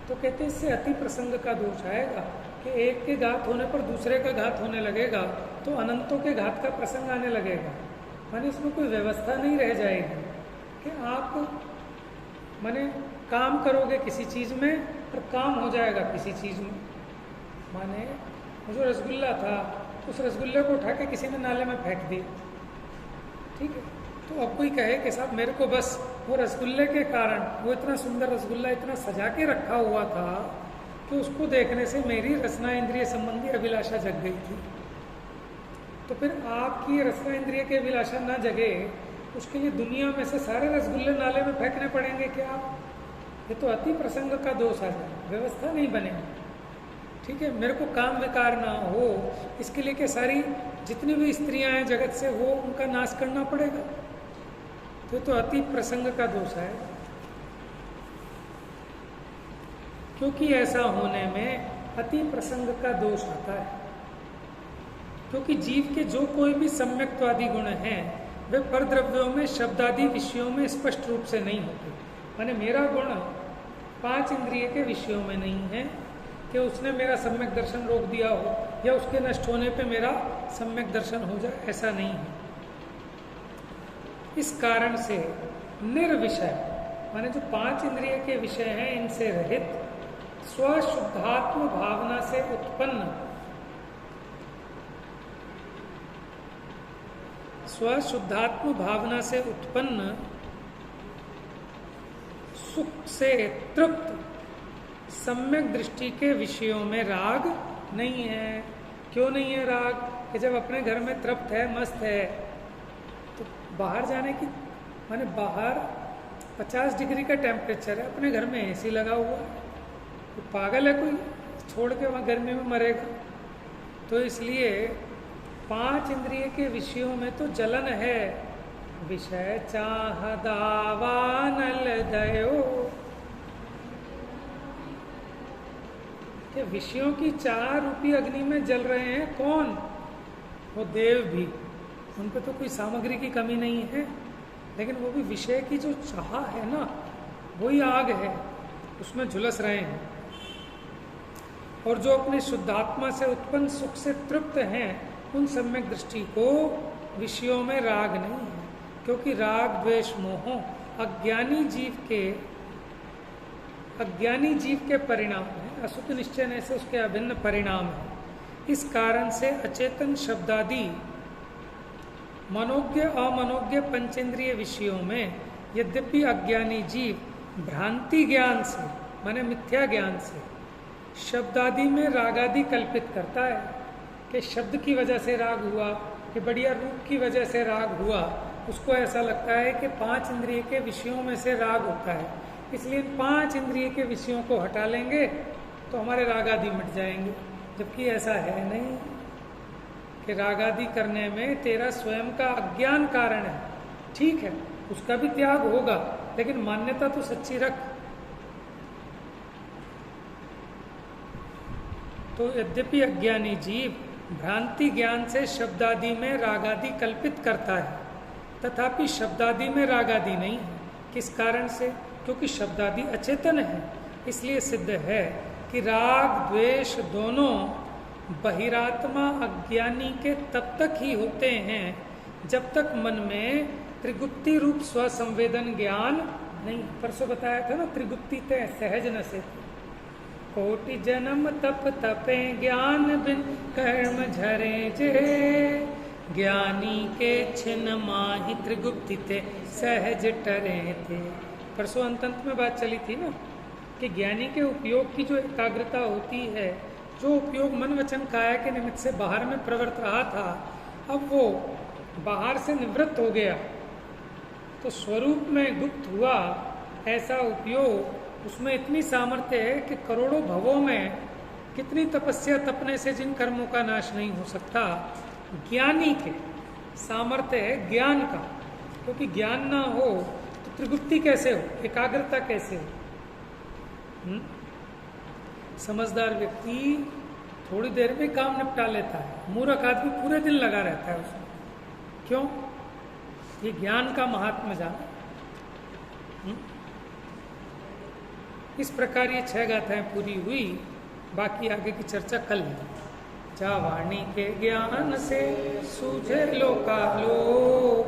तो कहते इससे अति प्रसंग का दोष आएगा कि एक के घात होने पर दूसरे का घात होने लगेगा तो अनंतों के घात का प्रसंग आने लगेगा। माने इसमें कोई व्यवस्था नहीं रह जाएगी कि आप माने काम करोगे किसी चीज़ में और काम हो जाएगा किसी चीज़ में। माने वो जो रसगुल्ला था उस रसगुल्ले को उठा के किसी ने नाले में फेंक दिया, ठीक है, तो अब कोई कहे कि साहब मेरे को बस वो रसगुल्ले के कारण, वो इतना सुंदर रसगुल्ला इतना सजा के रखा हुआ था कि उसको देखने से मेरी रसना इंद्रिय संबंधी अभिलाषा जग गई थी। तो फिर आपकी रसना इंद्रिय की अभिलाषा ना जगे उसके लिए दुनिया में से सारे रसगुल्ले नाले में फेंकने पड़ेंगे क्या? ये तो अति प्रसंग का दोष आ जाए, व्यवस्था नहीं बनेगी, ठीक है। मेरे को काम विकार ना हो इसके लिए क्या सारी जितनी भी स्त्रियां हैं जगत से वो उनका नाश करना पड़ेगा? तो अति प्रसंग का दोष है। क्योंकि ऐसा होने में अति प्रसंग का दोष आता है, क्योंकि जीव के जो कोई भी सम्यक्त्वादी गुण हैं वे परद्रव्यों में शब्दादि विषयों में स्पष्ट रूप से नहीं होते। माने मेरा गुण 5 इंद्रिय के विषयों में नहीं है कि उसने मेरा सम्यक दर्शन रोक दिया हो या उसके नष्ट होने पे मेरा सम्यक दर्शन हो जाए, ऐसा नहीं है। इस कारण से निर्विषय माने जो 5 इंद्रिय के विषय हैं इनसे रहित स्वशुद्धात्म भावना से उत्पन्न सुख से तृप्त सम्यक दृष्टि के विषयों में राग नहीं है। क्यों नहीं है राग? कि जब अपने घर में तृप्त है, मस्त है, तो बाहर जाने की माने बाहर 50 डिग्री का टेम्परेचर है, अपने घर में एसी लगा हुआ है, तो पागल है कोई छोड़ के वहाँ गर्मी में मरेगा? तो इसलिए 5 इंद्रिय के विषयों में तो जलन है। विषय चाह दावा नल दयो, कि विषयों की 4 रूपी अग्नि में जल रहे हैं कौन? वो देव भी, उन पे तो कोई सामग्री की कमी नहीं है, लेकिन वो भी विषय की जो चाह है ना, वही आग है, उसमें झुलस रहे हैं। और जो अपने शुद्धात्मा से उत्पन्न सुख से तृप्त हैं उन सम्यक दृष्टि को विषयों में राग नहीं है, क्योंकि राग द्वेष मोह अज्ञानी जीव के परिणाम है, असुख निश्चय से उसके अभिन्न परिणाम है। इस कारण से अचेतन शब्दादि मनोज्ञ अमनोज्ञ पंचेंद्रिय विषयों में यद्यपि अज्ञानी जीव भ्रांति ज्ञान से माने मिथ्या ज्ञान से शब्दादि में रागादि कल्पित करता है कि शब्द की वजह से राग हुआ, कि बढ़िया रूप की वजह से राग हुआ, उसको ऐसा लगता है कि 5 इंद्रिय के विषयों में से राग होता है, इसलिए 5 इंद्रिय के विषयों को हटा लेंगे तो हमारे रागादि मिट जाएंगे। जबकि ऐसा है नहीं कि रागादि करने में तेरा स्वयं का अज्ञान कारण है, ठीक है, उसका भी त्याग होगा, लेकिन मान्यता तो सच्ची रख। तो यद्यपि अज्ञानी जीव भ्रांति ज्ञान से शब्दादि में रागादि कल्पित करता है, तथापि शब्दादि में रागादि नहीं है। किस कारण से? क्योंकि शब्दादि अचेतन है। इसलिए सिद्ध है कि राग द्वेष दोनों बहिरात्मा अज्ञानी के तब तक ही होते हैं जब तक मन में त्रिगुप्ति रूप स्वसंवेदन ज्ञान नहीं। परसों बताया था ना, त्रिगुप्ति तय सहज न से कोटि जन्म तप तपे ज्ञान बिन कर्म झरे जे ज्ञानी के छिन्न माहि त्रिगुप्ति ते सहज टरे थे। परसों अंत में बात चली थी ना कि ज्ञानी के उपयोग की जो एकाग्रता होती है, जो उपयोग मन वचन काया के निमित्त से बाहर में प्रवृत्त रहा था, अब वो बाहर से निवृत्त हो गया तो स्वरूप में गुप्त हुआ। ऐसा उपयोग, उसमें इतनी सामर्थ्य है कि करोड़ों भवों में कितनी तपस्या तपने से जिन कर्मों का नाश नहीं हो सकता, ज्ञानी के सामर्थ्य है ज्ञान का। क्योंकि ज्ञान ना हो तो त्रिगुप्ति कैसे हो, एकाग्रता कैसे हो? समझदार व्यक्ति थोड़ी देर में काम निपटा लेता है, मूर्ख आदमी पूरे दिन लगा रहता है उसमें। क्यों? ये ज्ञान का महात्मा जाना। इस प्रकार ये 6 गाथाएं पूरी हुई। बाकी आगे की चर्चा कल है। जा वाणी के ज्ञान से सूझे लोकालोक